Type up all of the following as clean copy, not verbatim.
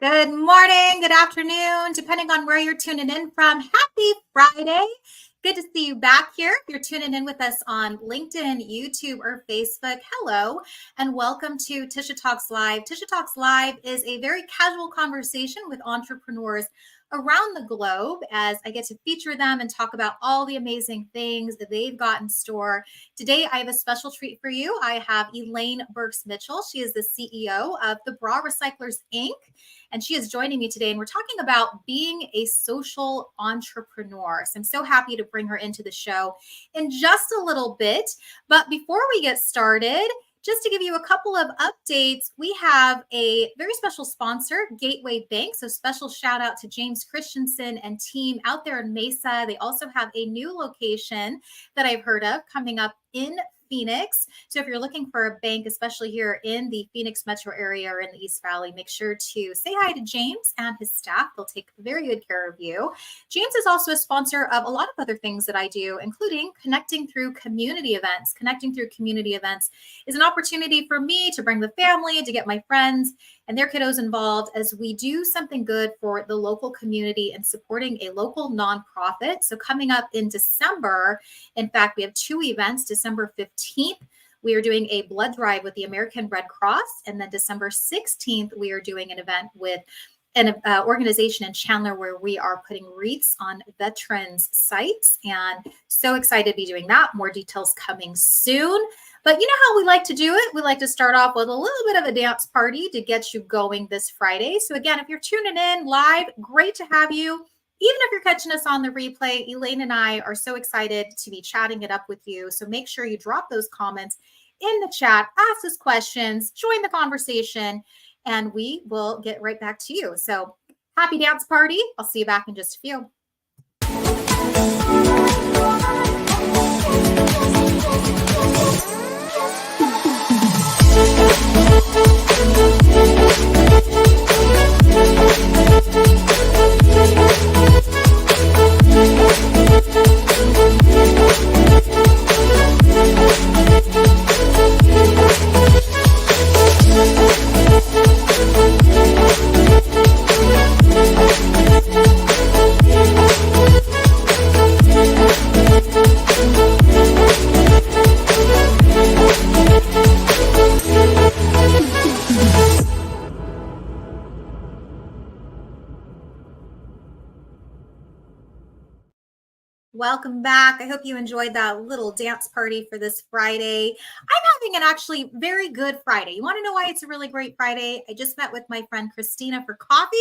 Good morning, good afternoon, depending on where you're tuning in from. Happy Friday. Good to see you back here. If you're tuning in with us on LinkedIn, YouTube, or Facebook, hello, and welcome to Tisha Talks Live. Tisha Talks Live is a very casual conversation with entrepreneurs around the globe as I get to feature them and talk about all the amazing things that they've got in store. Today, I have a special treat for you. I have Elaine Birks-Mitchell. She is the CEO of the Bra Recyclers, Inc., and she is joining me today. And we're talking about being a social entrepreneur. So I'm so happy to bring her into the show in just a little bit. But before we get started, just to give you a couple of updates, we have a very special sponsor, Gateway Bank. So special shout out to James Christensen and team out there in Mesa. They also have a new location that I've heard of coming up in Phoenix. So if you're looking for a bank, especially here in the Phoenix metro area or in the East Valley, make sure to say hi to James and his staff. They'll take very good care of you. James is also a sponsor of a lot of other things that I do, including connecting through community events. Connecting through community events is an opportunity for me to bring the family, to get my friends and their kiddos involved as we do something good for the local community and supporting a local nonprofit. So coming up in December, in fact, we have two events. December 15th, we are doing a blood drive with the American Red Cross. And then December 16th, we are doing an event with an organization in Chandler where we are putting wreaths on veterans' sites. And so excited to be doing that. More details coming soon. But you know how we like to do it? We like to start off with a little bit of a dance party to get you going this Friday. So again, if you're tuning in live, great to have you. Even if you're catching us on the replay, Elaine and I are so excited to be chatting it up with you. So make sure you drop those comments in the chat, ask us questions, join the conversation, and we will get right back to you. So happy dance party. I'll see you back in just a few. Welcome back. I hope you enjoyed that little dance party for this Friday. I'm having an actually very good Friday. You want to know why it's a really great Friday? I just met with my friend Christina for coffee.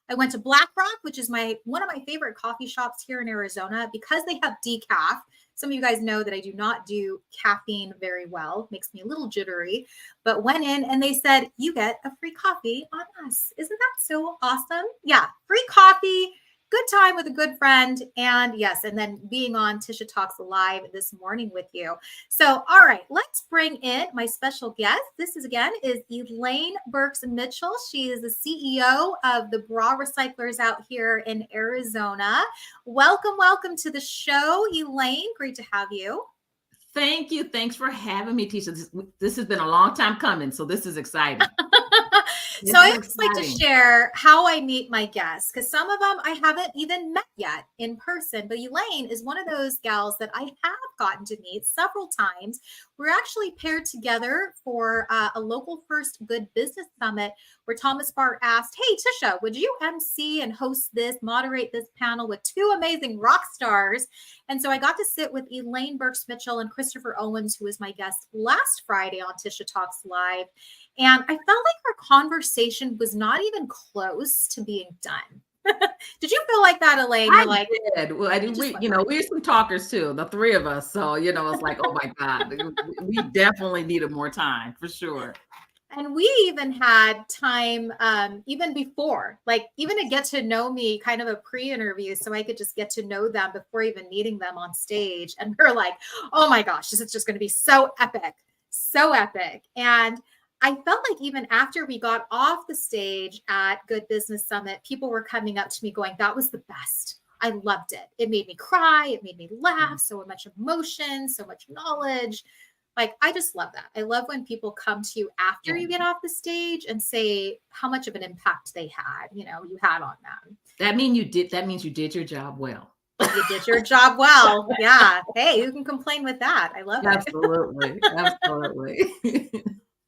I went to Black Rock, which is one of my favorite coffee shops here in Arizona because they have decaf. Some of you guys know that I do not do caffeine very well. It makes me a little jittery, but went in and they said, you get a free coffee on us. Isn't that so awesome? Yeah, free coffee. Good time with a good friend. And yes, and then being on Tisha Talks Live this morning with you. So, all right, let's bring in my special guest. This is Elaine Birks-Mitchell. She is the CEO of the Bra Recyclers out here in Arizona. Welcome to the show, Elaine. Great to have you. Thank you. Thanks for having me, Tisha. This has been a long time coming, so this is exciting. So I always like to share how I meet my guests because some of them I haven't even met yet in person. But Elaine is one of those gals that I have gotten to meet several times. We're actually paired together for a local first good business summit where Thomas Barr asked, hey, Tisha, would you MC and moderate this panel with two amazing rock stars? And so I got to sit with Elaine Birks-Mitchell and Christopher Owens, who was my guest last Friday on Tisha Talks Live. And I felt like our conversation was not even close to being done. Did you feel like that, Elaine? I did. Well, I did. We're some talkers too, the three of us. So, it's like, oh my God, we definitely needed more time for sure. And we even had time even before, even to get to know me, kind of a pre-interview, so I could just get to know them before even meeting them on stage. And we're like, oh my gosh, this is just going to be so epic. And I felt like even after we got off the stage at Good Business Summit, people were coming up to me going, that was the best. I loved it. It made me cry. It made me laugh. So much emotion, so much knowledge. Like, I just love that. I love when people come to you after Yeah. you get off the stage and say how much of an impact they had, you had on them. That means you did your job well. You did your job well. Yeah. Hey, who can complain with that? I love it. Absolutely. Absolutely.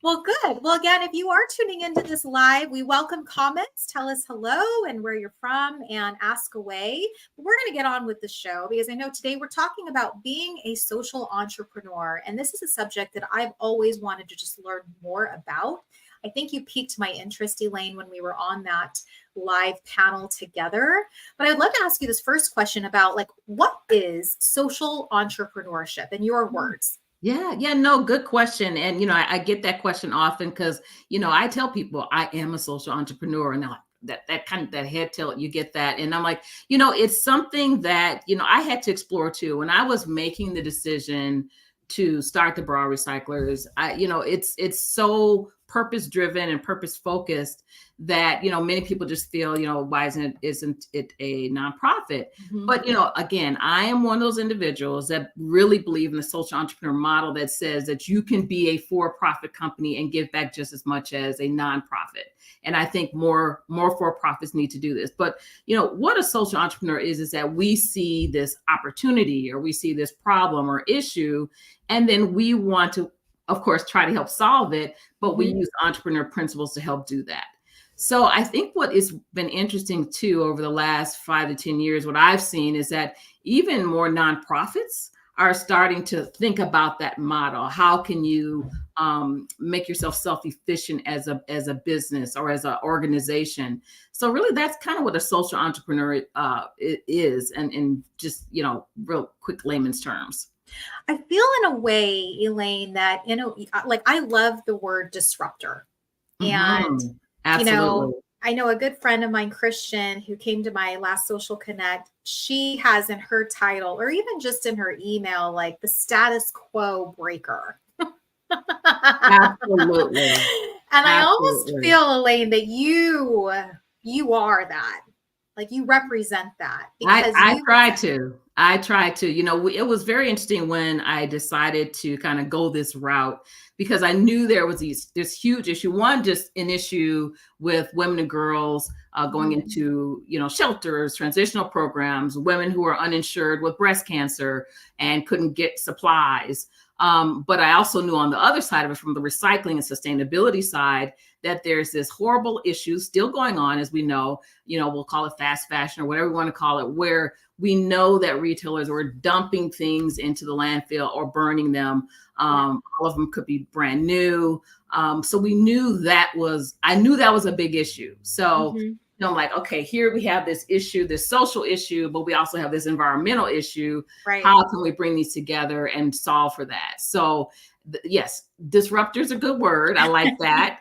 Well, good. Well, again, if you are tuning into this live, we welcome comments. Tell us hello and where you're from and ask away. But we're going to get on with the show because I know today we're talking about being a social entrepreneur. And this is a subject that I've always wanted to just learn more about. I think you piqued my interest, Elaine, when we were on that live panel together. But I'd love to ask you this first question about like, what is social entrepreneurship in your words? Yeah, no, good question. And I get that question often because I tell people I am a social entrepreneur, and they're like, that kind of that head tilt, you get that. And I'm like, it's something that I had to explore too. When I was making the decision to start the bra recyclers, it's so purpose driven and purpose focused that many people just feel why isn't it a nonprofit? Mm-hmm. But again, I am one of those individuals that really believe in the social entrepreneur model that says that you can be a for-profit company and give back just as much as a nonprofit. And I think more for-profits need to do this. But what a social entrepreneur is that we see this opportunity or we see this problem or issue, and then we want to, of course, try to help solve it, but we use entrepreneur principles to help do that. So I think what has been interesting too over the last 5 to 10 years, what I've seen is that even more nonprofits are starting to think about that model. How can you make yourself self-efficient as a business or as an organization? So really, that's kind of what a social entrepreneur is, and in just real quick layman's terms. I feel in a way, Elaine, that like I love the word disruptor, and Absolutely. I know a good friend of mine, Christian, who came to my last Social Connect. She has in her title, or even just in her email, like the status quo breaker. Absolutely. And I almost feel, Elaine, that you are that. Like you represent that. Because I try to. It was very interesting when I decided to kind of go this route, because I knew there was this huge issue. One, just an issue with women and girls going into shelters, transitional programs, women who are uninsured with breast cancer and couldn't get supplies. But I also knew on the other side of it, from the recycling and sustainability side, that there's this horrible issue still going on, as we know, we'll call it fast fashion or whatever we want to call it, where we know that retailers were dumping things into the landfill or burning them. All of them could be brand new. So I knew that was a big issue. So I'm like, okay, here we have this issue, this social issue, but we also have this environmental issue. Right. How can we bring these together and solve for that? So yes, disruptor is a good word. I like that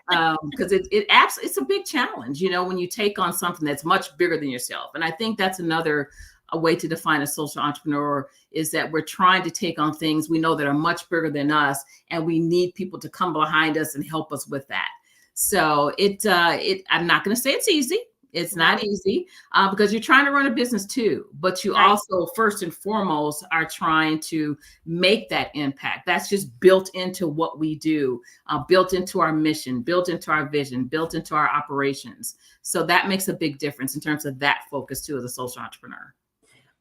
because it's a big challenge, when you take on something that's much bigger than yourself. And I think that's a way to define a social entrepreneur, is that we're trying to take on things we know that are much bigger than us, and we need people to come behind us and help us with that. So I'm not going to say it's easy. It's not easy because you're trying to run a business too, but you also first and foremost are trying to make that impact. That's just built into what we do, built into our mission, built into our vision, built into our operations. So that makes a big difference in terms of that focus too as a social entrepreneur.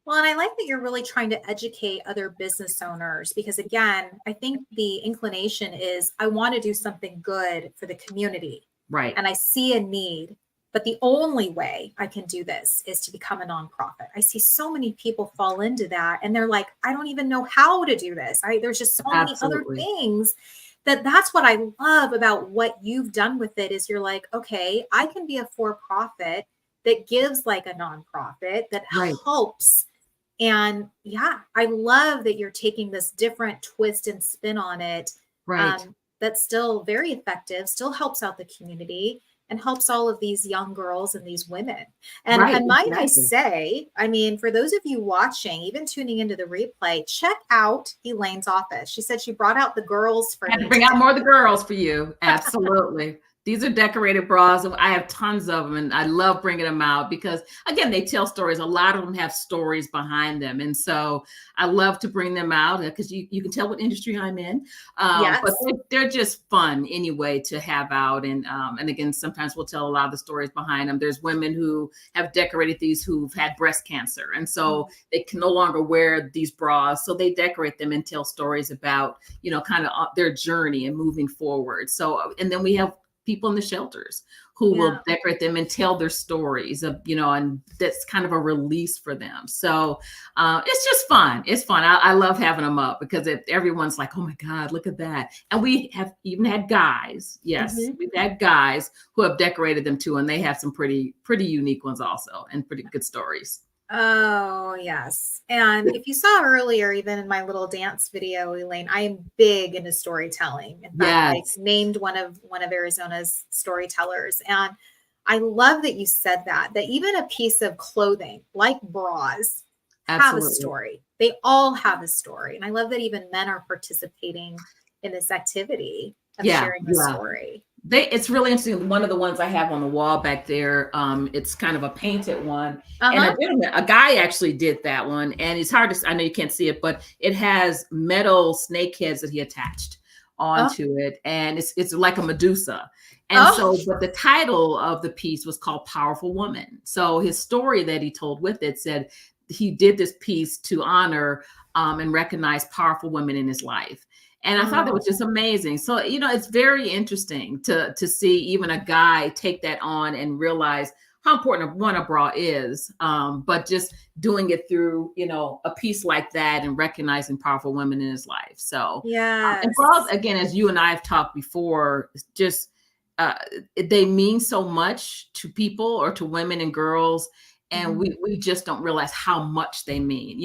Well, and I like that you're really trying to educate other business owners, because again, I think the inclination is I want to do something good for the community. Right. And I see a need. But the only way I can do this is to become a nonprofit. I see so many people fall into that, and they're like, I don't even know how to do this. There's just so many other things that's what I love about what you've done with it, is you're like, okay, I can be a for-profit that gives like a nonprofit that helps. And yeah, I love that you're taking this different twist and spin on it. That's still very effective, still helps out the community, and helps all of these young girls and these women. And might I say, I mean, for those of you watching, even tuning into the replay, check out Elaine's office. She said she brought out the girls for me. Bring out more of the girls for you. Absolutely. These are decorated bras. I have tons of them, and I love bringing them out because, again, they tell stories. A lot of them have stories behind them, and so I love to bring them out because you can tell what industry I'm in. But Yes. they're just fun anyway to have out, and again, sometimes we'll tell a lot of the stories behind them. There's women who have decorated these who've had breast cancer, and so they can no longer wear these bras, so they decorate them and tell stories about, kind of their journey and moving forward. So, and then we have people in the shelters who will decorate them and tell their stories of, and that's kind of a release for them. So it's just fun. It's fun. I love having them up because everyone's like, oh my God, look at that. And we have even had guys. Yes, we've had guys who have decorated them too. And they have some pretty unique ones also and pretty good stories. Oh, yes. And if you saw earlier, even in my little dance video, Elaine, I am big into storytelling. In fact, I named one of Arizona's storytellers. And I love that you said that even a piece of clothing like bras have a story. They all have a story. And I love that even men are participating in this activity of sharing a story. It's really interesting. One of the ones I have on the wall back there, it's kind of a painted one. And a guy actually did that one. And it's hard to, I know you can't see it, but it has metal snake heads that he attached onto it. And it's like a Medusa. And but the title of the piece was called Powerful Woman. So his story that he told with it said he did this piece to honor and recognize powerful women in his life. And I thought that was just amazing. So, it's very interesting to see even a guy take that on and realize how important a bra is, but just doing it through, a piece like that and recognizing powerful women in his life. So, and bras, again, as you and I have talked before, just they mean so much to people or to women and girls. And we just don't realize how much they mean.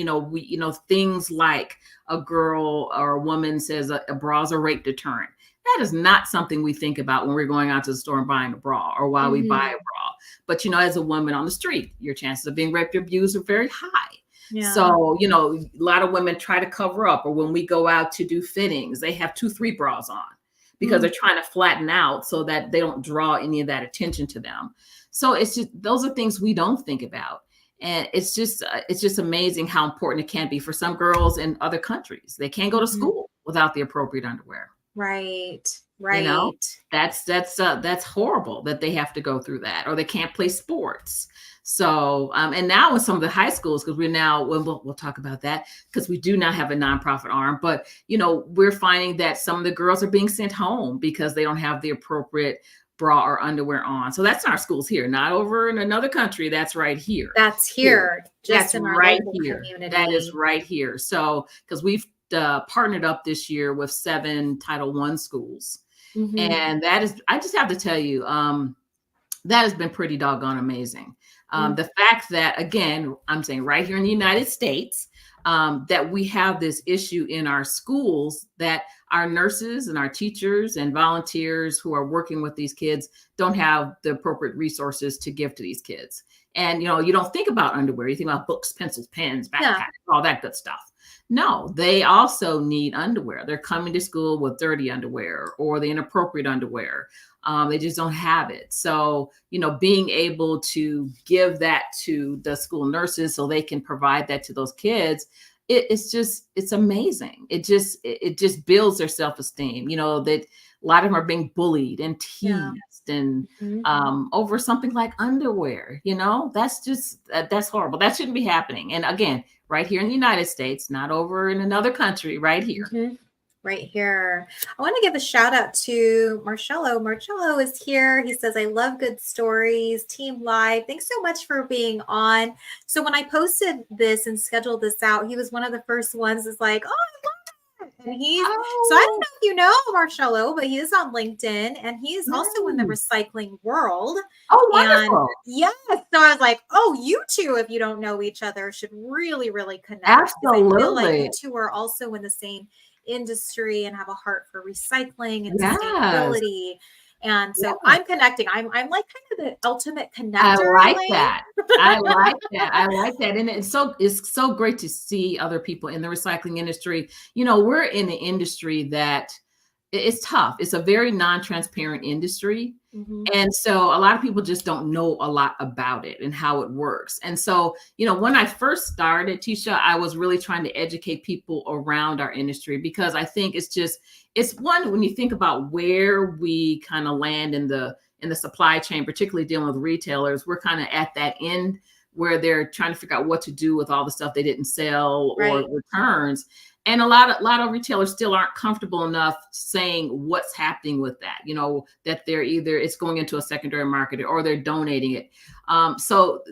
Things like a girl or a woman says a bra is a rape deterrent. That is not something we think about when we're going out to the store and buying a bra or while we buy a bra. But, as a woman on the street, your chances of being raped or abused are very high. Yeah. So, a lot of women try to cover up, or when we go out to do fittings, they have 2-3 bras on because they're trying to flatten out so that they don't draw any of that attention to them. So it's just, those are things we don't think about. And it's just amazing how important it can be for some girls in other countries. They can't go to school without the appropriate underwear. Right. That's horrible that they have to go through that, or they can't play sports. So, and now in some of the high schools, because we'll talk about that, because we do now have a nonprofit arm, but, we're finding that some of the girls are being sent home because they don't have the appropriate bra or underwear on. So that's in our schools here, not over in another country. That's right here. That's here. Just in our local community. That is right here. So, because we've partnered up this year with 7 Title I schools. And that is, I just have to tell you, that has been pretty doggone amazing. The fact that, again, I'm saying right here in the United States, that we have this issue in our schools, that our nurses and our teachers and volunteers who are working with these kids don't have the appropriate resources to give to these kids. And, you don't think about underwear. You think about books, pencils, pens, backpacks, all that good stuff. No, they also need underwear. They're coming to school with dirty underwear or the inappropriate underwear. They just don't have it. So, being able to give that to the school nurses so they can provide that to those kids, it's amazing. It just builds their self-esteem, that a lot of them are being bullied and teased and over something like underwear, that's horrible. That shouldn't be happening. And again, right here in the United States, not over in another country, right here. Right here. I want to give a shout out to Marcello. Marcello is here. He says, I love good stories, team live. Thanks so much for being on. So when I posted this and scheduled this out, he was one of the first ones that's like, oh, I love it. And so I don't know if you know Marcello, but he is on LinkedIn and he is also in the recycling world. Oh, wonderful. And yes. So I was like, oh, you two, if you don't know each other, should really, really connect. Absolutely. I feel like you two are also in the same industry and have a heart for recycling and sustainability. And so I'm connecting. I'm like kind of the ultimate connector. I like that. I like that. And it's so great to see other people in the recycling industry. We're in the industry that it's tough. It's a very non-transparent industry. Mm-hmm. And so a lot of people just don't know a lot about it and how it works. And so, when I first started, Tisha, I was really trying to educate people around our industry, because I think it's one, when you think about where we kind of land in the supply chain, particularly dealing with retailers, we're kind of at that end where they're trying to figure out what to do with all the stuff they didn't sell or Right. returns. And a lot of retailers still aren't comfortable enough saying what's happening with that, that they're either it's going into a secondary market or they're donating it. So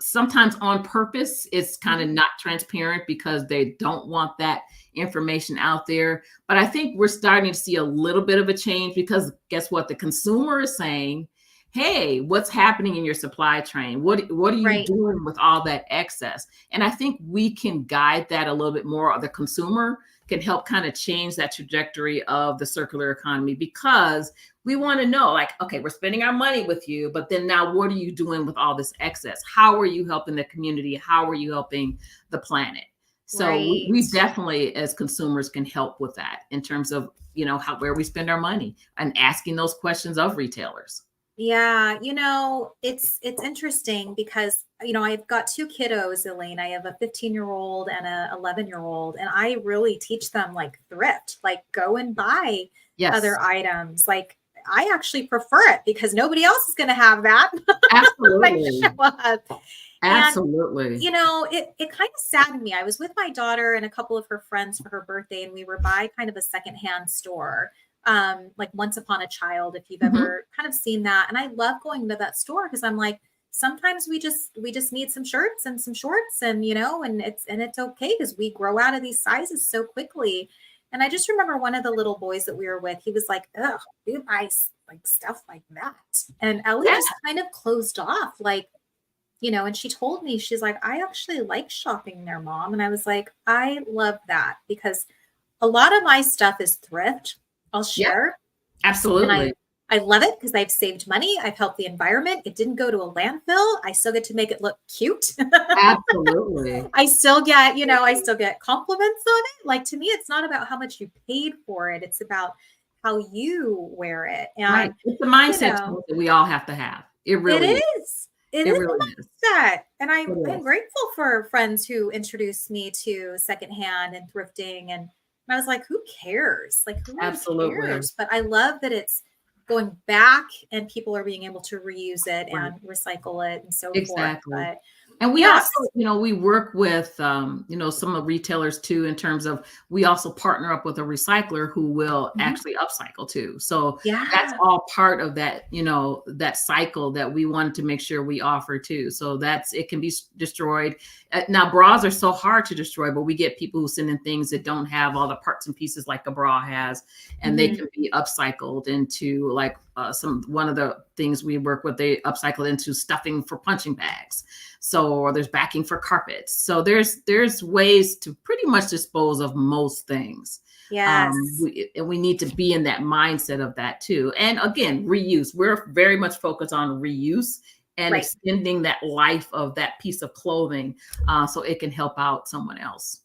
sometimes on purpose, it's kind of not transparent because they don't want that information out there. But I think we're starting to see a little bit of a change, because guess what? The consumer is saying, hey, what's happening in your supply chain? What are you Right. doing with all that excess? And I think we can guide that a little bit more. Or the consumer can help kind of change that trajectory of the circular economy, because we want to know, like, okay, we're spending our money with you, but then now what are you doing with all this excess? How are you helping the community? How are you helping the planet? So we Right. definitely, as consumers, can help with that in terms of, where we spend our money and asking those questions of retailers. Yeah, it's interesting because, I've got two kiddos, Elaine. I have a 15-year-old and a 11-year-old, and I really teach them like thrift, like go and buy Yes, other items. Like I actually prefer it because nobody else is going to have that when I show absolutely. up. And Absolutely. it kind of saddened me. I was with my daughter and a couple of her friends for her birthday, and we were by kind of a secondhand store, like Once Upon a Child, if you've Mhm. ever kind of seen that. And I love going to that store because I'm like, sometimes we just need some shirts and some shorts, and and it's okay because we grow out of these sizes so quickly. And I just remember one of the little boys that we were with, he was like, "Ugh, who buys like stuff like that?" And Ellie Yeah, just kind of closed off, like, and she told me, she's like, I actually like shopping there, mom. And I was like, I love that because a lot of my stuff is thrift. I'll yeah, share. And I absolutely. I love it because I've saved money. I've helped the environment. It didn't go to a landfill. I still get to make it look cute. Absolutely. I still get compliments on it. Like to me, it's not about how much you paid for it. It's about how you wear it. Right. And, It's a you mindset know, change that we all have to have. It it really is. is. It It is really is. a mindset. And It I'm is. grateful for friends who introduced me to secondhand and thrifting. And I was like, who cares? Like, who really Absolutely. cares? But I love that it's going back and people are being able to reuse it Right. and recycle it and so forth. Exactly. But And we also, yes. we work with, some of retailers too, in terms of we also partner up with a recycler who will Mhm. actually upcycle too. So that's Yeah. all part of that, that cycle that we wanted to make sure we offer too. So it can be destroyed. Now, bras are so hard to destroy, but we get people who send in things that don't have all the parts and pieces like a bra has, and they Mhm. can be upcycled into like one of the things we work with, they upcycle into stuffing for punching bags. So, or there's backing for carpets. So there's ways to pretty much dispose of most things. Yes. And we need to be in that mindset of that too. And again, reuse. We're very much focused on reuse and Right. extending that life of that piece of clothing, so it can help out someone else.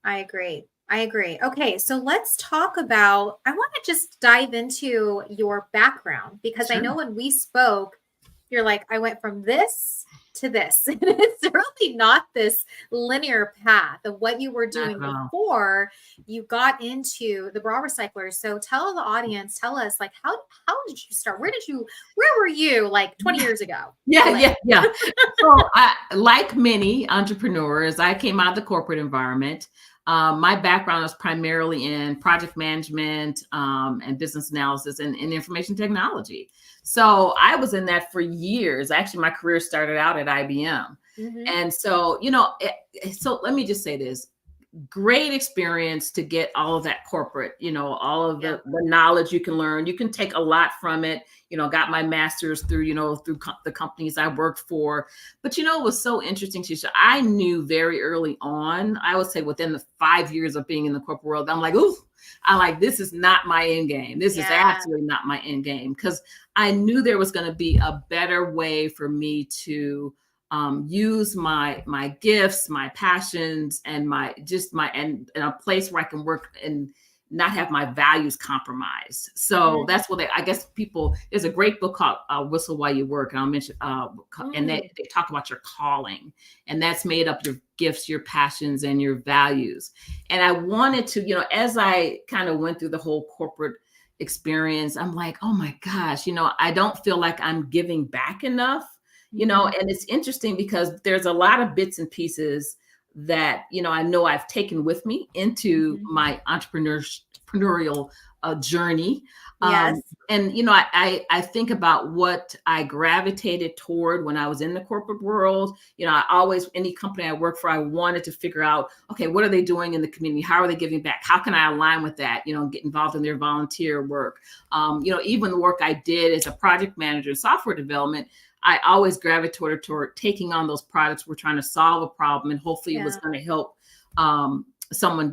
I agree. I agree. Okay, so let's talk about, I want to just dive into your background because I Sure. know when we spoke, you're like, I went from this to this. And it's really not this linear path of what you were Not doing at all. before you got into the bra recyclers. So tell the audience, tell us, like, how did you start? Where were you like 20 years ago, Yeah, Elaine? yeah, yeah. So, like many entrepreneurs, I came out of the corporate environment. My background is primarily in project management, and business analysis and information technology. So I was in that for years. Actually, my career started out at IBM. Hmm. And so, so let me just say this: great experience to get all of that corporate, all of Yeah. the knowledge you can learn. You can take a lot from it. Got my master's through, the companies I worked for. But it was so interesting, Tisha. I knew very early on, I would say within the 5 years of being in the corporate world, I'm like, ooh, this is not my end game. This is Yeah. absolutely not my end game. Because I knew there was going to be a better way for me to use my gifts, my passions, and and a place where I can work and not have my values compromised. So that's what I guess people, there's a great book called Whistle While You Work. And I'll mention, and they talk about your calling, and that's made up your gifts, your passions, and your values. And I wanted to, as I kind of went through the whole corporate experience, I'm like, oh my gosh, I don't feel like I'm giving back enough, and it's interesting because there's a lot of bits and pieces that, I know I've taken with me into my entrepreneurial journey. Yes. And, I think about what I gravitated toward when I was in the corporate world. I always, any company I work for, I wanted to figure out, okay, what are they doing in the community? How are they giving back? How can I align with that? Get involved in their volunteer work. Even the work I did as a project manager in software development, I always gravitated toward taking on those projects. We're trying to solve a problem, and hopefully it was going to help someone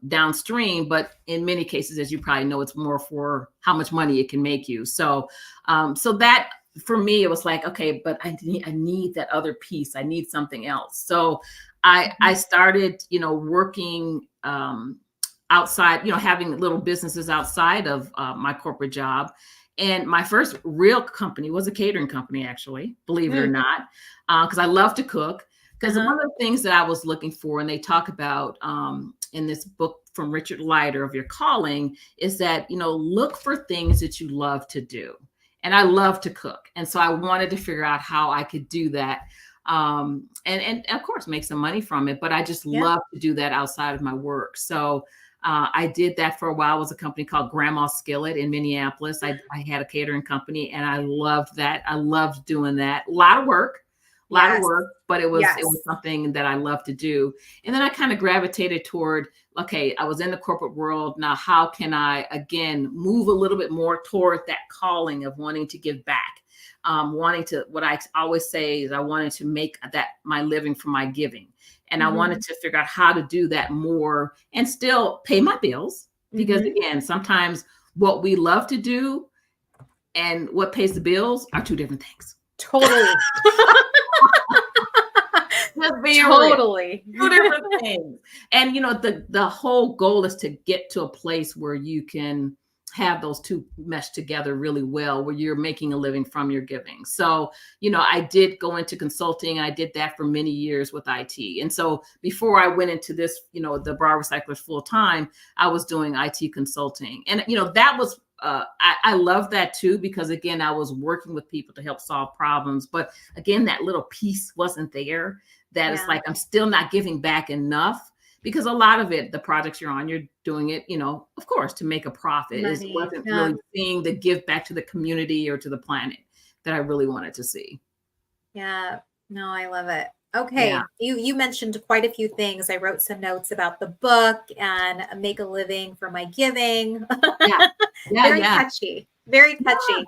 downstream. But in many cases, as you probably know, it's more for how much money it can make you. So that for me, it was like, okay, but I need that other piece. I need something else. So I started, working outside, having little businesses outside of my corporate job. And my first real company was a catering company, actually, believe it or not, because I love to cook. Because one of the things that I was looking for, and they talk about in this book from Richard Leider of Your Calling, is that, look for things that you love to do. And I love to cook. And so I wanted to figure out how I could do that. And of course, make some money from it. But I just love to do that outside of my work. So I did that for a while. It was a company called Grandma's Skillet in Minneapolis. I had a catering company, and I loved that. I loved doing that. A lot of work, but it was something that I loved to do. And then I kind of gravitated toward, okay, I was in the corporate world. Now, how can I, again, move a little bit more toward that calling of wanting to give back? What I always say is I wanted to make that my living from my giving. And I wanted to figure out how to do that more and still pay my bills. Because again, sometimes what we love to do and what pays the bills are two different things. Totally. Totally. Two different things. And, the whole goal is to get to a place where you can have those two mesh together really well, where you're making a living from your giving. So, I did go into consulting. I did that for many years with IT. And so before I went into this, the Bra Recyclers full time, I was doing IT consulting. And, that was, I love that too, because again, I was working with people to help solve problems. But again, that little piece wasn't there. That is like, I'm still not giving back enough. Because a lot of it, the projects you're on, you're doing it, of course, to make a profit. It wasn't really seeing the give back to the community or to the planet that I really wanted to see. Yeah, no, I love it. Okay, you mentioned quite a few things. I wrote some notes about the book and make a living for my giving. Very catchy. Very catchy.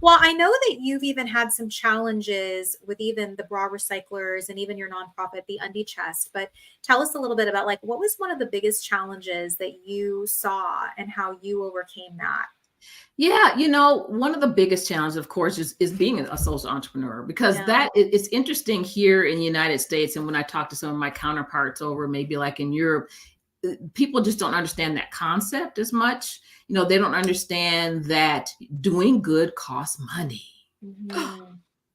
Well, I know that you've even had some challenges with even the Bra Recyclers and even your nonprofit, the Undie Chest. But tell us a little bit about what was one of the biggest challenges that you saw and how you overcame that? Yeah, one of the biggest challenges, of course, is being a social entrepreneur, because that it's interesting here in the United States. And when I talk to some of my counterparts over maybe like in Europe, people just don't understand that concept as much. They don't understand that doing good costs money.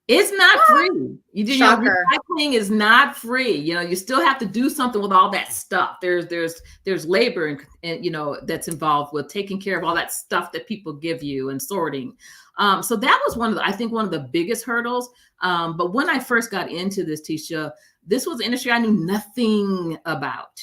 It's not free. Recycling is not free. You still have to do something with all that stuff. There's labor and that's involved with taking care of all that stuff that people give you and sorting. So that was one of the biggest hurdles. But when I first got into this, Tisha, this was an industry I knew nothing about.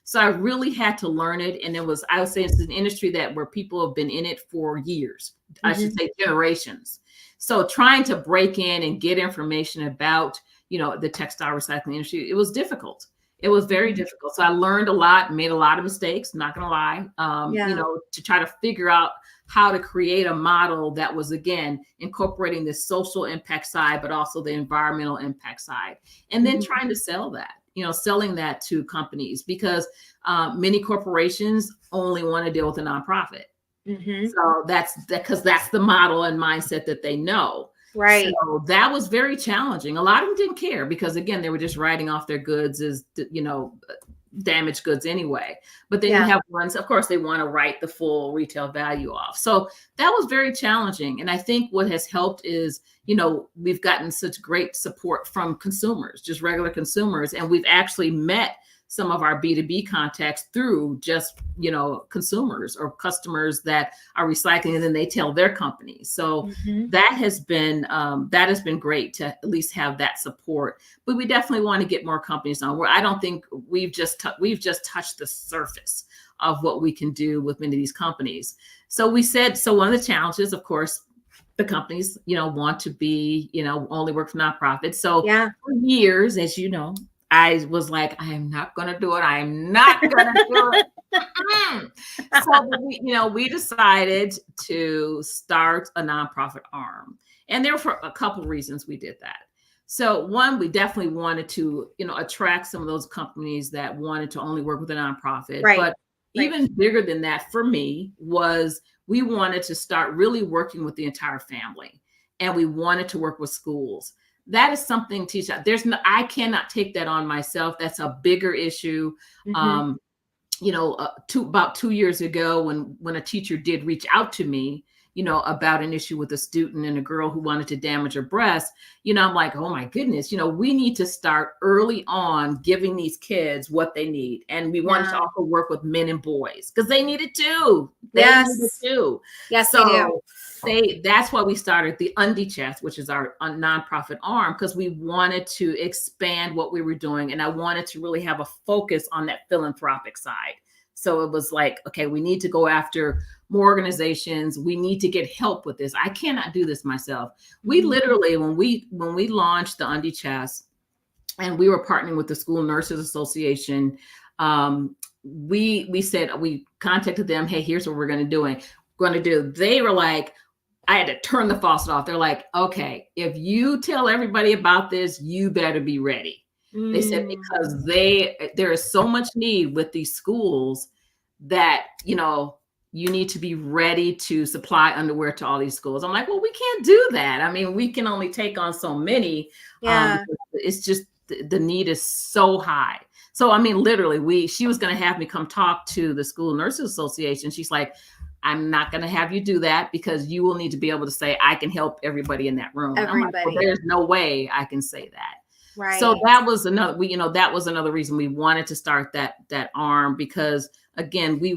So I really had to learn it. And I would say it's an industry where people have been in it for years. I should say generations. So trying to break in and get information about, the textile recycling industry, it was difficult. It was very difficult. So I learned a lot, made a lot of mistakes, not going to lie, to try to figure out how to create a model that was, again, incorporating the social impact side, but also the environmental impact side. And then trying to sell that, selling that to companies, because many corporations only want to deal with a nonprofit. So that's the model and mindset that they know. Right. So that was very challenging. A lot of them didn't care because, again, they were just writing off their goods as, damaged goods anyway. But then you Yeah. have ones, of course, they want to write the full retail value off. So that was very challenging. And I think what has helped is, we've gotten such great support from consumers, just regular consumers. And we've actually met some of our B2B contacts through just, consumers or customers that are recycling, and then they tell their companies. So that has been great to at least have that support. But we definitely want to get more companies on. Where I don't think we've just touched the surface of what we can do with many of these companies. So one of the challenges, of course, the companies, want to be, only work for nonprofits. So for years, as you know, I was like, I am not going to do it. I am not going to do it. So we decided to start a nonprofit arm, and there were for a couple of reasons we did that. So one, we definitely wanted to, attract some of those companies that wanted to only work with a nonprofit. Right. But even bigger than that for me was we wanted to start really working with the entire family, and we wanted to work with schools. That is something, Tisha, I cannot take that on myself. That's a bigger issue. About 2 years ago when a teacher did reach out to me, about an issue with a student and a girl who wanted to damage her breast, I'm like, oh my goodness, we need to start early on giving these kids what they need. And we wanted to also work with men and boys because they need it too. Yes, so they do. That's why we started the Undie Chest, which is our nonprofit arm, because we wanted to expand what we were doing. And I wanted to really have a focus on that philanthropic side. So it was like, okay, we need to go after more organizations. We need to get help with this. I cannot do this myself. We literally, when we launched the Undie Chest and we were partnering with the School Nurses Association, we contacted them. Hey, here's what we're going to do. They were like, I had to turn the faucet off. They're like, okay, if you tell everybody about this, you better be ready. They said, because there is so much need with these schools that, you need to be ready to supply underwear to all these schools. I'm like, well, we can't do that. I mean, we can only take on so many. It's just the need is so high. So, I mean, literally, she was going to have me come talk to the School Nurses Association. She's like, I'm not going to have you do that because you will need to be able to say, I can help everybody in that room. I'm like, well, there's no way I can say that. Right. So that was another reason we wanted to start that arm, because again, we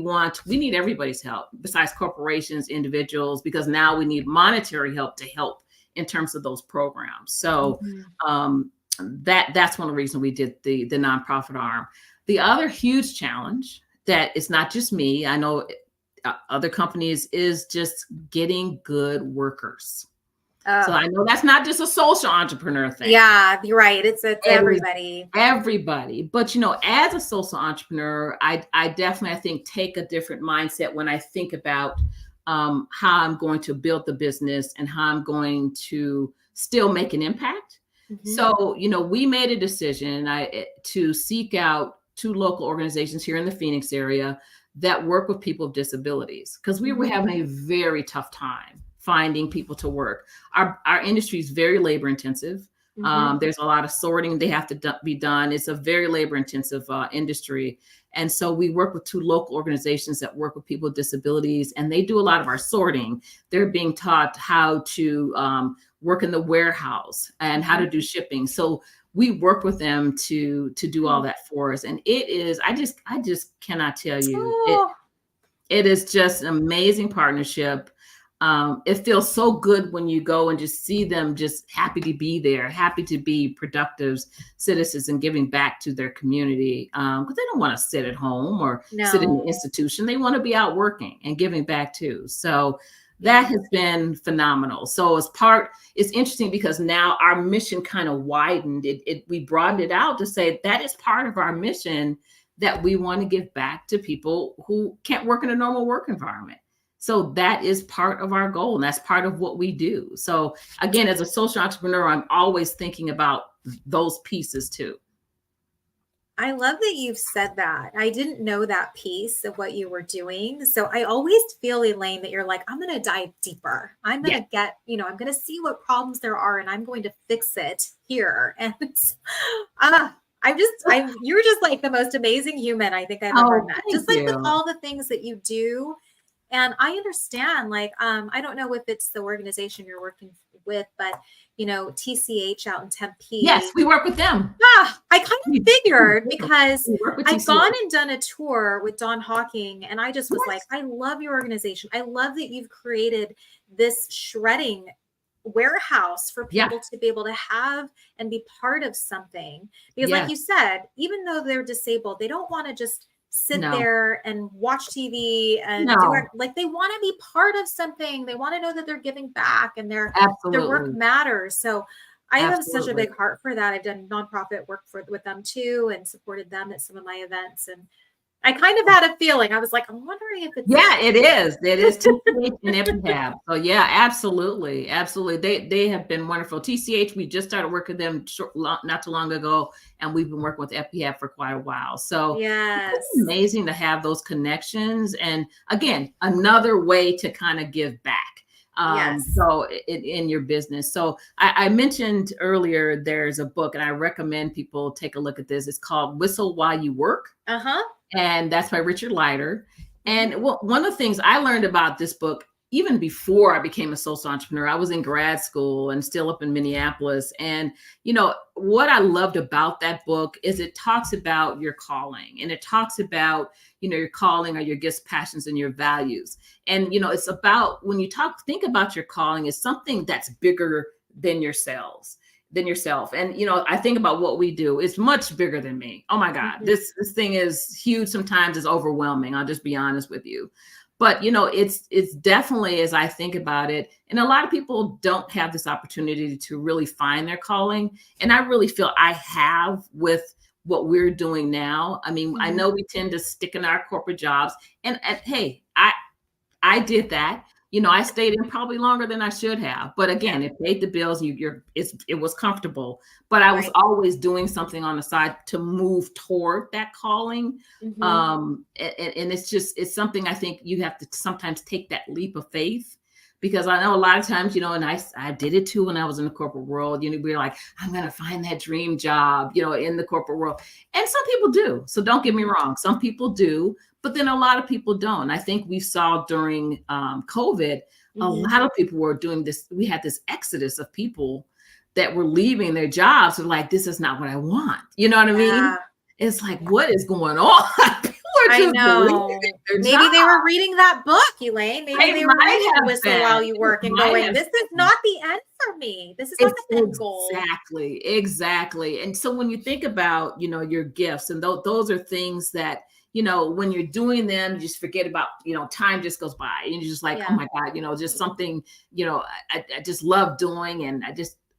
need everybody's help besides corporations, individuals, because now we need monetary help to help in terms of those programs. So that's one of the reasons we did the nonprofit arm. The other huge challenge that it's not just me, I know other companies, is just getting good workers. So I know that's not just a social entrepreneur thing. Yeah, you're right. It's everybody. Everybody. But, as a social entrepreneur, I definitely, I think, take a different mindset when I think about how I'm going to build the business and how I'm going to still make an impact. So, we made a decision to seek out 2 local organizations here in the Phoenix area that work with people with disabilities, because we were having a very tough time finding people to work. Our industry is very labor intensive. There's a lot of sorting they have to be done. It's a very labor intensive industry. And so we work with 2 local organizations that work with people with disabilities, and they do a lot of our sorting. They're being taught how to work in the warehouse and how to do shipping. So we work with them to do all that for us. And it is, I just cannot tell you, it is just an amazing partnership. It feels so good when you go and just see them just happy to be there, happy to be productive citizens and giving back to their community. Because they don't want to sit at home or sit in the institution. They want to be out working and giving back too. So that has been phenomenal. So it's interesting because now our mission kind of widened. We broadened it out to say that is part of our mission, that we want to give back to people who can't work in a normal work environment. So that is part of our goal, and that's part of what we do. So again, as a social entrepreneur, I'm always thinking about those pieces too. I love that you've said that. I didn't know that piece of what you were doing. So I always feel, Elaine, that you're like, I'm going to dive deeper. I'm going to get, I'm going to see what problems there are, and I'm going to fix it here. And you're just like the most amazing human I think I've ever Oh, met. thank Just like with you. all the things that you do. And I understand, like, I don't know if it's the organization you're working with, but TCH out in Yes, Tempe. we work with them. I kind of We, figured because we work with I've gone TCA. and done a tour with Don Hawking, and I just was like, Yes. I love your organization. I love that you've created this shredding warehouse for Yeah. people to be able to have and be part of something. Because, like Yes. you said, even though they're disabled, they don't want to just sit No. there and watch TV and do it. No. Like, they want to be part of something. They want to know that they're giving back and their work Absolutely. matters. So I have such a Absolutely. big heart for that. I've done nonprofit work with them too, and supported them at some of my events. And I kind of had a feeling. I was like, I'm wondering if it's Yeah, it is. It is TCH and EpiHab. So yeah, absolutely, absolutely. They have been wonderful. TCH, we just started working with them not too long ago, and we've been working with EpiHab for quite a while. So yes, it's amazing to have those connections, and again, another way to kind of give back. yes. So in your business. So I mentioned earlier, there's a book, and I recommend people take a look at this. It's called Whistle While You Work. Uh-huh. And that's by Richard Leiter. Mhm. And one of the things I learned about this book, even before I became a social entrepreneur, I was in grad school and still up in Minneapolis. And, what I loved about that book is it talks about your calling, and it talks about, your calling or your gifts, passions, and your values. And, it's about when you think about your calling, it's something that's bigger than yourselves than yourself. And I think about what we do. It's much bigger than me. Oh my God, Mhm. this thing is huge. Sometimes it's overwhelming. I'll just be honest with you. But it's definitely, as I think about it, and a lot of people don't have this opportunity to really find their calling. And I really feel I have with what we're doing now. I mean, I Mhm. know we tend to stick in our corporate jobs, and hey, I did that. I stayed in probably longer than I should have. But Yeah. again, it paid the bills. It was comfortable. But I was Right. always doing something on the side to move toward that calling. Mhm. And it's something I think you have to sometimes take that leap of faith. Because I know a lot of times, and I did it too when I was in the corporate world. We're like, I'm going to find that dream job, in the corporate world. And some people do. So don't get me Mhm. wrong. Some people do. But then a lot of people don't. I think we saw during COVID, a Mhm. lot of people were doing this. We had this exodus of people that were leaving their jobs. They're like, this is not what I want. You know what I mean? Yeah. It's like, what is going on? People are I just leaving know. their job. Maybe they were reading that book, Elaine. Maybe They they were might reading have Whistle While been. You It Work and might going, have this is been. not the end for me. This is not It's the end goal. exactly. And so when you think about, your gifts, and those are things that, when you're doing them, you just forget about, time just goes by, and you're just like, oh Yeah. my God, just something, I just love doing. And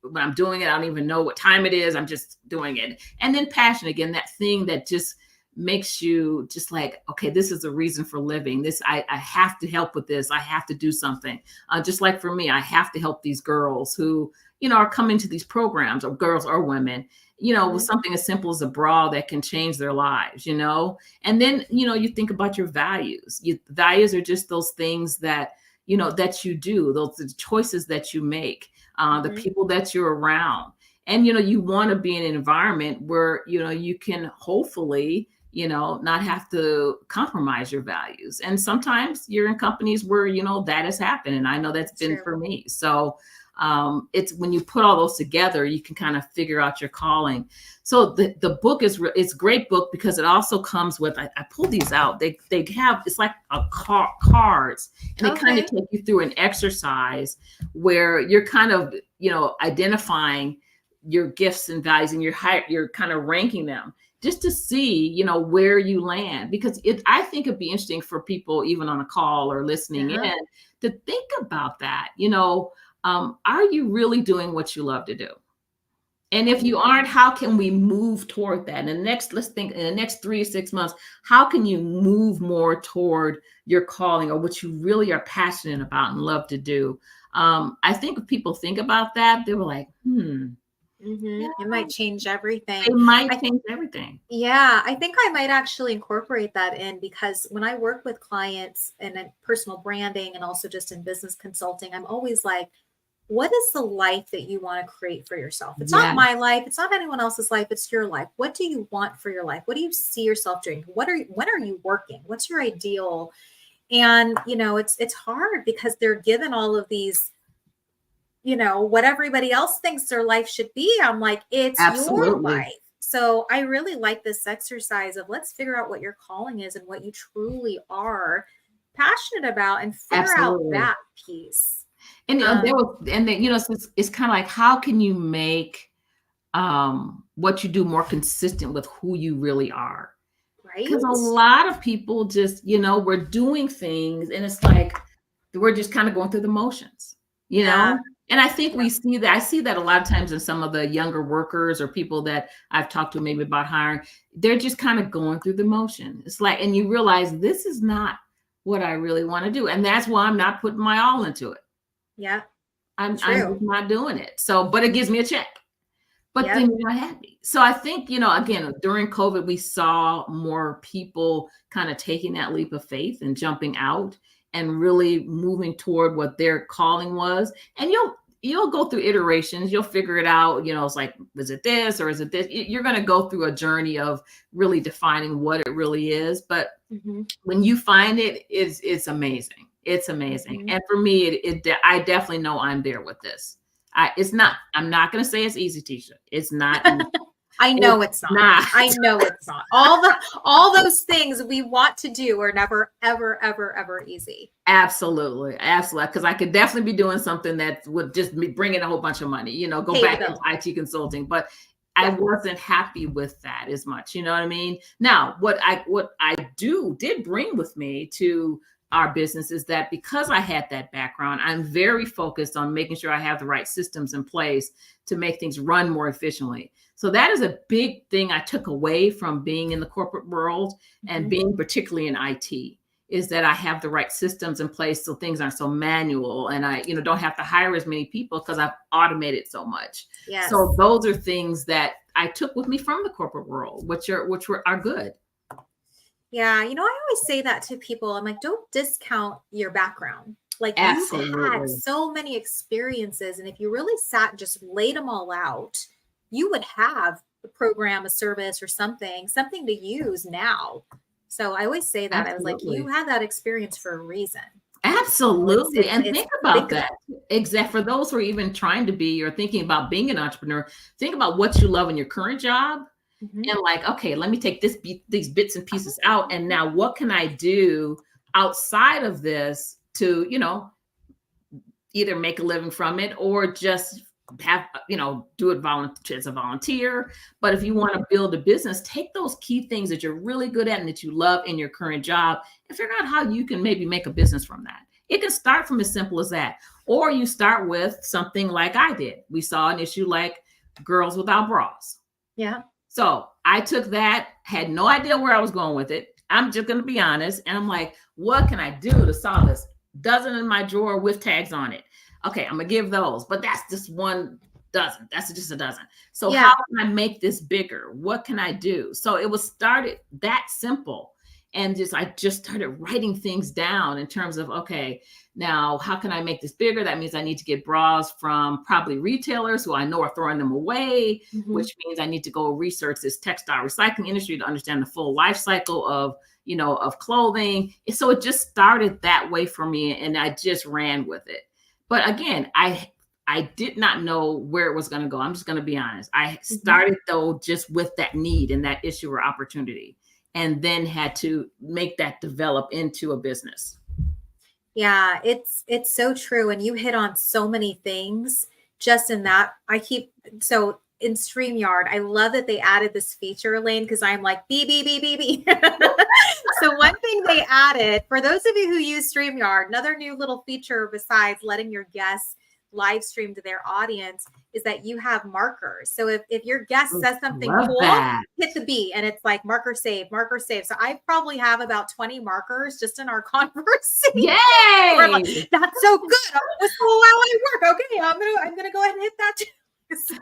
when I'm doing it, I don't even know what time it is. I'm just doing it. And then passion, again, that thing that just makes you just like, okay, this is a reason for living. I have to help with this. I have to do something. Just like for me, I have to help these girls who, are coming to these programs, or girls or women, with Mhm. something as simple as a bra that can change their lives. And then, you think about your values. Values are just those things that, that you do, those the choices that you make, the Mhm. people that you're around. And, you want to be in an environment where, you can hopefully, not have to compromise your values. And sometimes you're in companies where, that has happened. And I know that's It's been true. for me. So it's when you put all those together, you can kind of figure out your calling. So the book it's a great book because it also comes with, I pulled these out. They have, it's like cards, and they kind of Okay. take you through an exercise where you're kind of, identifying your gifts and values, and you're kind of ranking them just to see, where you land. Because I think it'd be interesting for people, even on a call or listening Uh-huh. in, to think about that. Are you really doing what you love to do? And if you Mhm. aren't, how can we move toward that? Let's think in the next 3 to 6 months, how can you move more toward your calling or what you really are passionate about and love to do? I think if people think about that, they were like, yeah, Mhm. It might change they everything. might I change everything. Yeah, I think I might actually incorporate that in because when I work with clients and in personal branding and also just in business consulting, I'm always like, what is the life that you want to create for yourself? It's Yeah. not my life. It's not anyone else's life. It's your life. What do you want for your life? What do you see yourself doing? When are you working? What's your ideal? And, it's hard because they're given all of these, what everybody else thinks their life should be. I'm like, it's your Absolutely. life. So I really like this exercise of let's figure out what your calling is and what you truly are passionate about and figure out Absolutely. that piece. And it's kind of like, how can you make what you do more consistent with who you really are? Right. Because a lot of people just, we're doing things and it's like we're just kind of going through the motions, Yeah. And I think we see that. I see that a lot of times in some of the younger workers or people that I've talked to maybe about hiring. They're just kind of going through the motion. It's like, and you realize this is not what I really want to do. And that's why I'm not putting my all into it. Yeah. I'm just not doing it. So, but it gives me a check. But Yep. then you're not happy. So I think, again, during COVID, we saw more people kind of taking that leap of faith and jumping out and really moving toward what their calling was. And you'll go through iterations. You'll figure it out. It's like, is it this or is it this? You're going to go through a journey of really defining what it really is. But when you find it, it's amazing. It's amazing. And for me, I definitely know I'm there with this. I'm not going to say it's easy, Tisha. It's not. I know it's not. I know it's not. All those things we want to do are never, ever, ever, ever easy. Absolutely. Because I could definitely be doing something that would just be bringing a whole bunch of money, go back into IT consulting. But I wasn't happy with that as much. You know what I mean? Now, what I did bring with me to our business is that because I had that background, I'm very focused on making sure I have the right systems in place to make things run more efficiently. So that is a big thing I took away from being in the corporate world and being particularly in IT, is that I have the right systems in place so things aren't so manual and I, don't have to hire as many people because I've automated so much. Yes. So those are things that I took with me from the corporate world, which are good. Yeah. I always say that to people. I'm like, don't discount your background. Like Absolutely. You've had so many experiences. And if you really sat and just laid them all out, you would have a program, a service or something to use now. So I always say that. Absolutely. I was like, you had that experience for a reason. Absolutely. And think about that. Except for those who are even trying to be or thinking about being an entrepreneur, think about what you love in your current job. And like, okay, let me take these bits and pieces out. And now what can I do outside of this to, either make a living from it or just have, do it as a volunteer. But if you want to build a business, take those key things that you're really good at and that you love in your current job and figure out how you can maybe make a business from that. It can start from as simple as that. Or you start with something like I did. We saw an issue like girls without bras. Yeah. So I took that, had no idea where I was going with it. I'm just going to be honest. And I'm like, what can I do to solve this? Dozen in my drawer with tags on it. Okay, I'm going to give those, but that's just one dozen. That's just a dozen. So how can I make this bigger? What can I do? So it was started that simple. And I just started writing things down in terms of, okay, now how can I make this bigger? That means I need to get bras from probably retailers who I know are throwing them away, which means I need to go research this textile recycling industry to understand the full life cycle of, of clothing. So it just started that way for me and I just ran with it. But again, I did not know where it was going to go. I'm just going to be honest. I started though just with that need and that issue or opportunity, and then had to make that develop into a business. Yeah, it's so true. And you hit on so many things just in that. So in StreamYard, I love that they added this feature, Elaine, because I'm like, beep. So one thing they added, for those of you who use StreamYard, another new little feature besides letting your guests live stream to their audience is that you have markers. So if your guest says something cool, hit the B and it's like marker save. So I probably have about 20 markers just in our conversation. Yay! Like, that's so good. This will allow I work. Okay, I'm gonna go ahead and hit that too. So,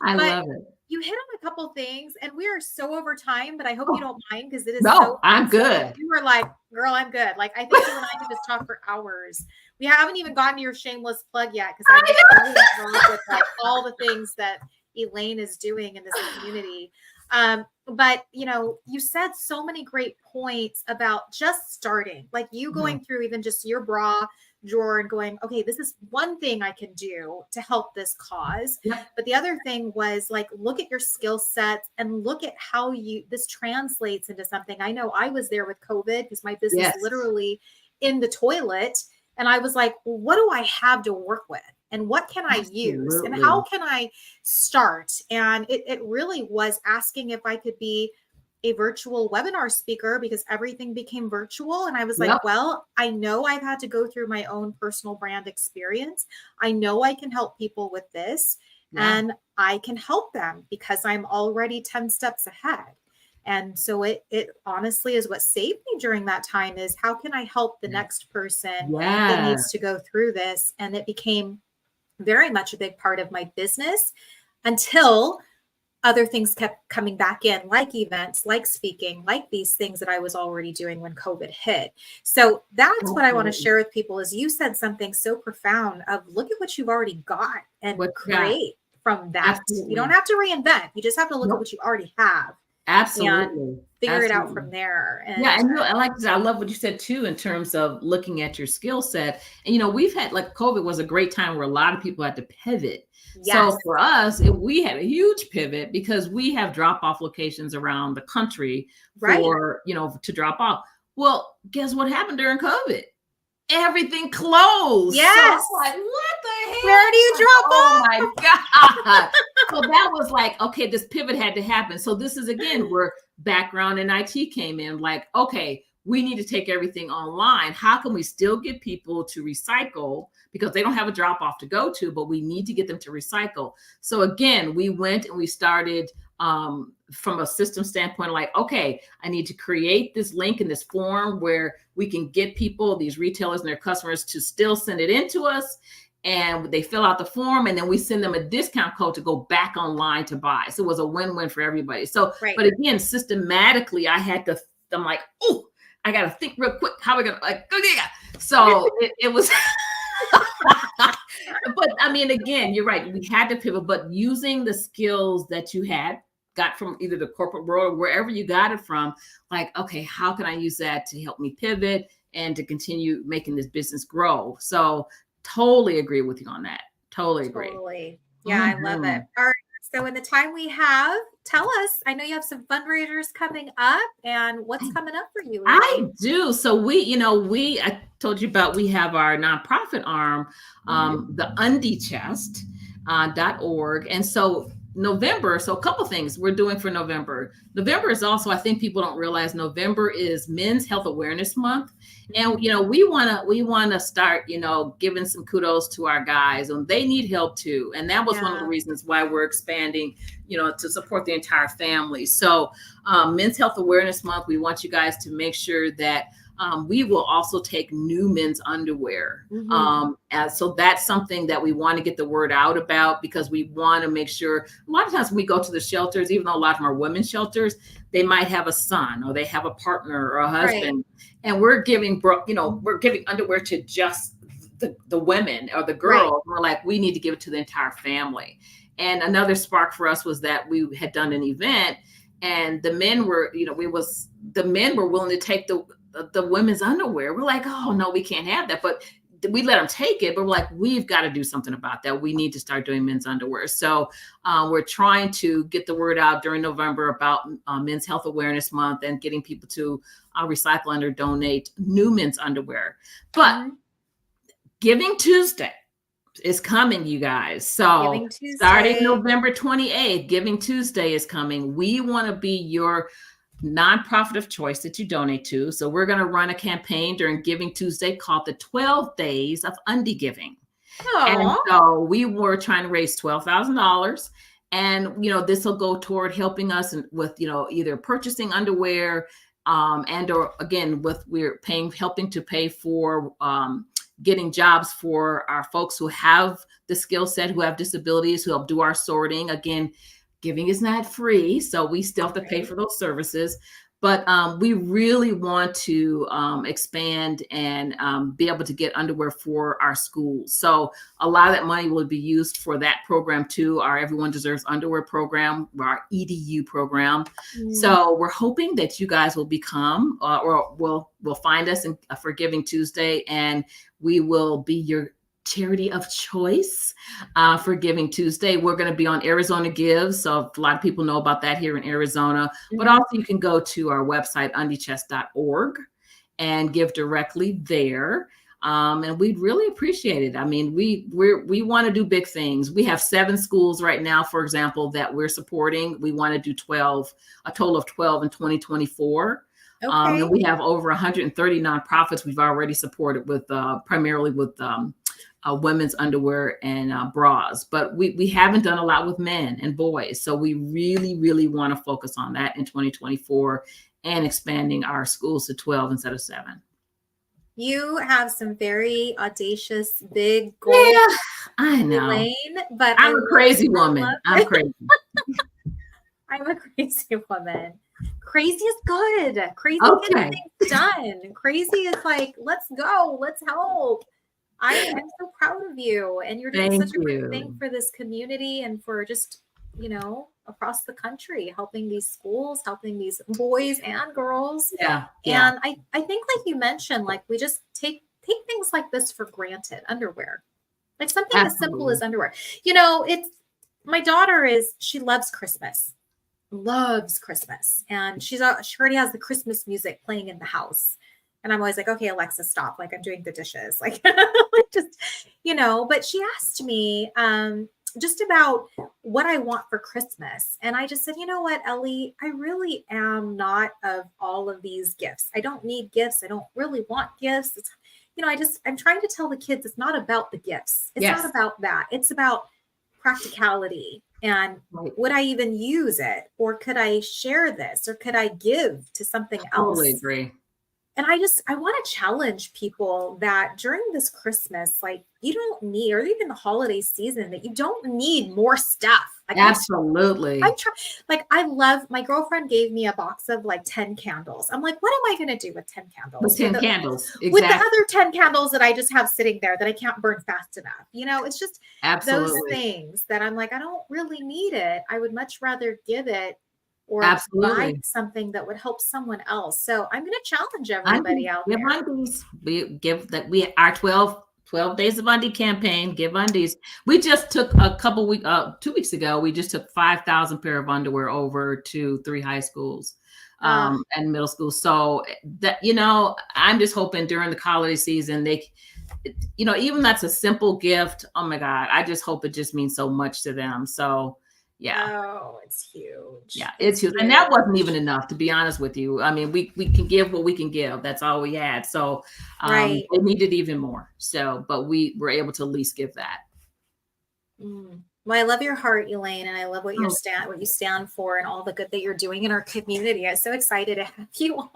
I love it. You hit on a couple things, and we are so over time, but I hope you don't mind because it is I'm good. You were like, girl, I'm good. Like, I think you and I could just talk for hours. We haven't even gotten to your shameless plug yet because I'm just really involved with like all the things that Elaine is doing in this community. But you said so many great points about just starting, like you going through even just your bra drawer and going, okay, this is one thing I can do to help this cause. Yep. But the other thing was like, look at your skill sets and look at how this translates into something. I know I was there with COVID because my business literally in the toilet. And I was like, well, what do I have to work with? And what can I use? And how can I start? And it really was asking if I could be a virtual webinar speaker because everything became virtual. And I was like, well, I know I've had to go through my own personal brand experience. I know I can help people with this and I can help them because I'm already 10 steps ahead. And so it honestly is what saved me during that time is how can I help the next person that needs to go through this? And it became very much a big part of my business until other things kept coming back in, like events, like speaking, like these things that I was already doing when COVID hit. So that's what I want to share with people is you said something so profound of look at what you've already got and create from that. Absolutely. You don't have to reinvent. You just have to look at what you already have. Absolutely. Figure it out from there. And I love what you said too, in terms of looking at your skill set. And, we've had like COVID was a great time where a lot of people had to pivot. Yes. So for us, we had a huge pivot because we have drop-off locations around the country for, to drop off. Well, guess what happened during COVID? Everything closed. Yes. So I was like, what the hell? Where do you drop off? Oh my God. So that was like, okay, this pivot had to happen. So this is again where background in IT came in. Like, okay, we need to take everything online. How can we still get people to recycle because they don't have a drop off to go to, but we need to get them to recycle. So again, we went and we started from a system standpoint, like, okay, I need to create this link in this form where we can get people, these retailers and their customers to still send it in to us. And they fill out the form and then we send them a discount code to go back online to buy. So it was a win-win for everybody. So, but again, systematically, I'm like, oh, I got to think real quick. How are we going to, so it was, but I mean, again, you're right. We had to pivot, but using the skills that you got from either the corporate world or wherever you got it from, like, okay, how can I use that to help me pivot and to continue making this business grow? So totally agree with you on that. Totally agree. Totally. Yeah, I love it. All right. So in the time we have, tell us, I know you have some fundraisers coming up and what's coming up for you. I do. So I told you about, we have our nonprofit arm, the undiechest.org. And so November, so a couple things we're doing for November. November is also, I think people don't realize November is Men's Health Awareness Month. And, we want to start, giving some kudos to our guys and they need help too. And that was one of the reasons why we're expanding, to support the entire family. So Men's Health Awareness Month, we want you guys to make sure that we will also take new men's underwear. And so that's something that we want to get the word out about because we want to make sure a lot of times when we go to the shelters, even though a lot of them are women's shelters, they might have a son or they have a partner or a husband and we're giving underwear to just the women or the girls. We're like, we need to give it to the entire family. And another spark for us was that we had done an event and the men were, the men were willing to take the women's underwear. We're like, oh no, we can't have that. But we let them take it, but we're like, we've got to do something about that. We need to start doing men's underwear. So we're trying to get the word out during November about Men's Health Awareness Month and getting people to recycle and or donate new men's underwear. But Giving Tuesday is coming, you guys. So starting November 28th, Giving Tuesday is coming. We want to be your nonprofit of choice that you donate to. So we're going to run a campaign during Giving Tuesday called the 12 Days of Undie Giving. And so we were trying to raise $12,000. And, this will go toward helping us with, either purchasing underwear and or again, helping to pay for getting jobs for our folks who have the skill set, who have disabilities, who help do our sorting. Again, giving is not free, so we still have to pay for those services. But we really want to expand and be able to get underwear for our schools. So a lot of that money will be used for that program too, our Everyone Deserves Underwear program, our EDU program. So we're hoping that you guys will become or will find us for Giving Tuesday, and we will be your charity of choice for Giving Tuesday. We're going to be on Arizona Gives, so a lot of people know about that here in Arizona. But also you can go to our website, undiechest.org, and give directly there. And we'd really appreciate it. I mean, we want to do big things. We have 7 schools right now, for example, that we're supporting. We want to do a total of 12 in 2024. Okay. And we have over 130 nonprofits we've already supported with primarily with women's underwear and bras, but we haven't done a lot with men and boys. So we really, really want to focus on that in 2024 and expanding our schools to 12 instead of 7. You have some very audacious, big goals. Yeah, I know. Elaine, but I'm a crazy woman. I'm crazy. I'm a crazy woman. Crazy is good. Crazy Okay. gets things done. Crazy is like, let's go, let's help. I'm so proud of you, and you're doing such a great thing for this community and for just, across the country, helping these schools, helping these boys and girls. Yeah. And I think, like you mentioned, like we just take things like this for granted. Underwear, like something as simple as underwear. It's my daughter she loves Christmas, and she already has the Christmas music playing in the house. And I'm always like, okay, Alexa, stop. Like I'm doing the dishes. Like just, but she asked me just about what I want for Christmas. And I just said, you know what, Ellie, I really am not of all of these gifts. I don't need gifts. I don't really want gifts. It's, I'm trying to tell the kids it's not about the gifts. It's not about that. It's about practicality. And would I even use it? Or could I share this? Or could I give to something else? Totally agree. And I want to challenge people that during this Christmas, like you don't need, or even the holiday season, that you don't need more stuff. Like, absolutely. I love, my girlfriend gave me a box of like 10 candles. I'm like, what am I going to do with 10 candles? With 10 candles. Exactly. With the other 10 candles that I just have sitting there that I can't burn fast enough. It's just those things that I'm like, I don't really need it. I would much rather give it or buy something that would help someone else. So I'm going to challenge everybody out there. Undies. Our 12 Days of Undie campaign, Give Undies. We just took 2 weeks ago, we just took 5,000 pair of underwear over to 3 high schools and middle schools. So that, I'm just hoping during the holiday season, even that's a simple gift. Oh my God. I just hope it just means so much to them. So yeah. Oh, it's huge. Yeah, it's huge. And that wasn't even enough, to be honest with you. I mean, we can give what we can give. That's all we had. So they needed even more. So, but we were able to at least give that. Well, I love your heart, Elaine, and I love what you stand for and all the good that you're doing in our community. I'm so excited to have you on.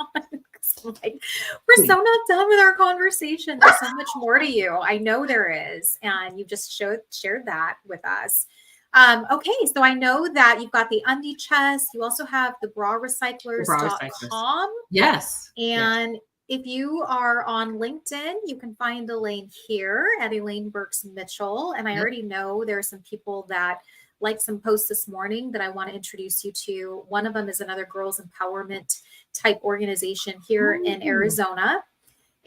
We're so not done with our conversation. There's so much more to you. I know there is. And you've just shared that with us. Okay, so I know that you've got the Undie Chest. You also have the brarecyclers.com. Yes. And if you are on LinkedIn, you can find Elaine here at Elaine Birks-Mitchell. And I already know there are some people that like some posts this morning that I want to introduce you to. One of them is another girls empowerment type organization here in Arizona.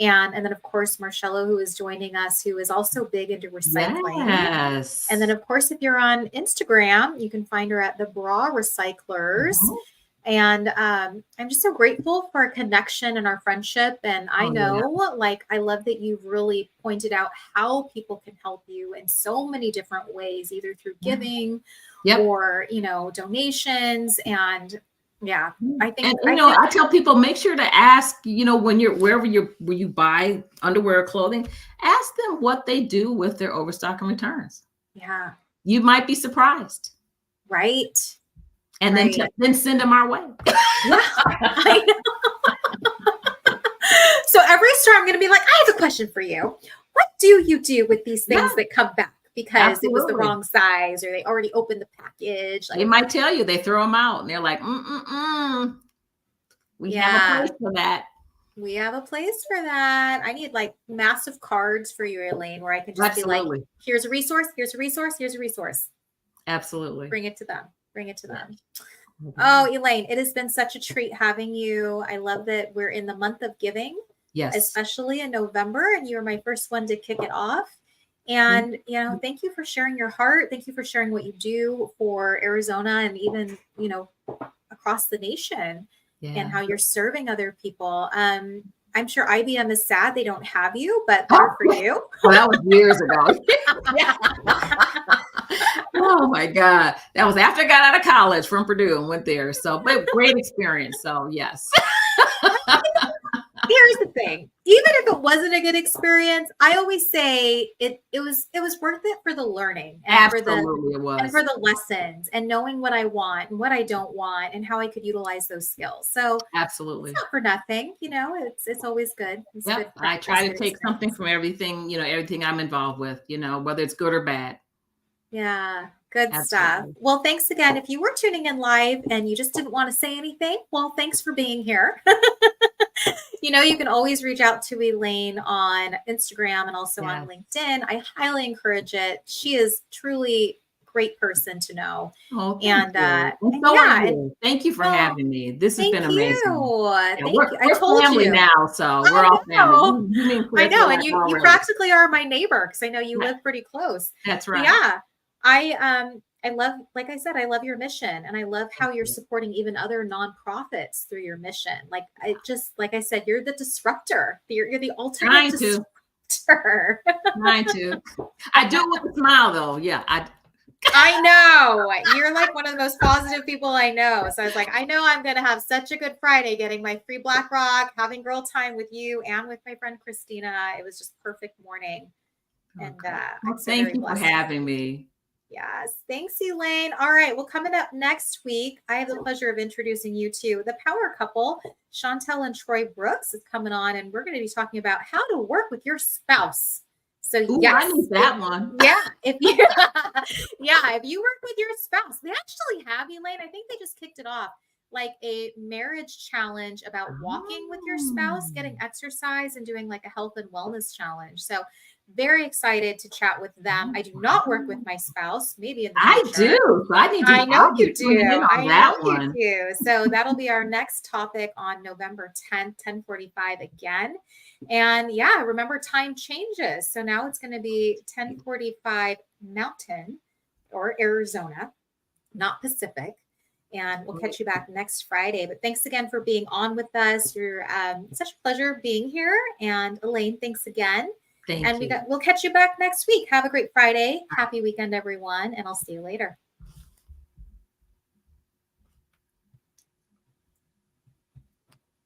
And then, of course, Marcello, who is joining us, who is also big into recycling. Yes. And then, of course, if you're on Instagram, you can find her at the Bra Recyclers. And I'm just so grateful for our connection and our friendship. And I know, I love that you've really pointed out how people can help you in so many different ways, either through giving or, donations. And yeah, I think, I tell people, make sure to ask, when you're where you buy underwear or clothing, ask them what they do with their overstock and returns. Yeah. You might be surprised. Right. And then send them our way. Yeah, I know. So every store, I'm going to be like, I have a question for you. What do you do with these things that come back because it was the wrong size, or they already opened the package? They might tell you, they throw them out and they're like, We have a place for that. We have a place for that. I need like massive cards for you, Elaine, where I can just be like, here's a resource, here's a resource, here's a resource. Absolutely. Bring it to them. Bring it to them. Oh, Elaine, it has been such a treat having you. I love that we're in the month of giving, especially in November, and you were my first one to kick it off. And, you know, thank you for sharing your heart. Thank you for sharing what you do for Arizona and even, you know, across the nation and how you're serving other people. I'm sure IBM is sad they don't have you, but better for you. Well, that was years ago. Oh my God. That was after I got out of college from Purdue and went there. So, but great experience. So yes. Here's the thing. Even if it wasn't a good experience, I always say it was worth it for the learning and Absolutely, it was. And for the lessons and knowing what I want and what I don't want and how I could utilize those skills. So absolutely, it's not for nothing, you know, it's always good. It's good I try to take something from everything, you know, everything I'm involved with, you know, whether it's good or bad. Yeah. Good stuff. Well, thanks again. If you were tuning in live and you just didn't want to say anything, well, thanks for being here. You know, you can always reach out to Elaine on Instagram and also on LinkedIn. I highly encourage it. She is truly a great person to know. Oh, thank you. Thank you for having me. This has been amazing. Thank you. I told family you now, so we're all family. I know, and you practically are my neighbor because I know you live pretty close. That's right. Yeah. I love, like I said, I love your mission and I love how you're supporting even other nonprofits through your mission. Like like I said, you're the disruptor. You're the ultimate disruptor. Trying to. I do it with a smile though. Yeah. I know. You're like one of the most positive people I know. So I was like, I know I'm going to have such a good Friday getting my free Black Rock, having girl time with you and with my friend Christina. It was just perfect morning. And thank you for having me. Yes. Thanks, Elaine. All right. Well, coming up next week, I have the pleasure of introducing you to the power couple. Chantel and Troy Brooks is coming on, and we're going to be talking about how to work with your spouse. So I need that one. Yeah. If you work with your spouse, they actually have, Elaine, I think they just kicked it off, like a marriage challenge about walking with your spouse, getting exercise, and doing like a health and wellness challenge. So very excited to chat with them. I do not work with my spouse. Maybe in the future. I do. So I know you do. I know you do. So that'll be our next topic on November 10th, 10:45 again. And yeah, remember time changes. So now it's going to be 10:45 Mountain or Arizona, not Pacific. And we'll catch you back next Friday. But thanks again for being on with us. You're such a pleasure being here. And Elaine, thanks again. Thank you. We'll catch you back next week. Have a great Friday. Happy weekend, everyone. And I'll see you later.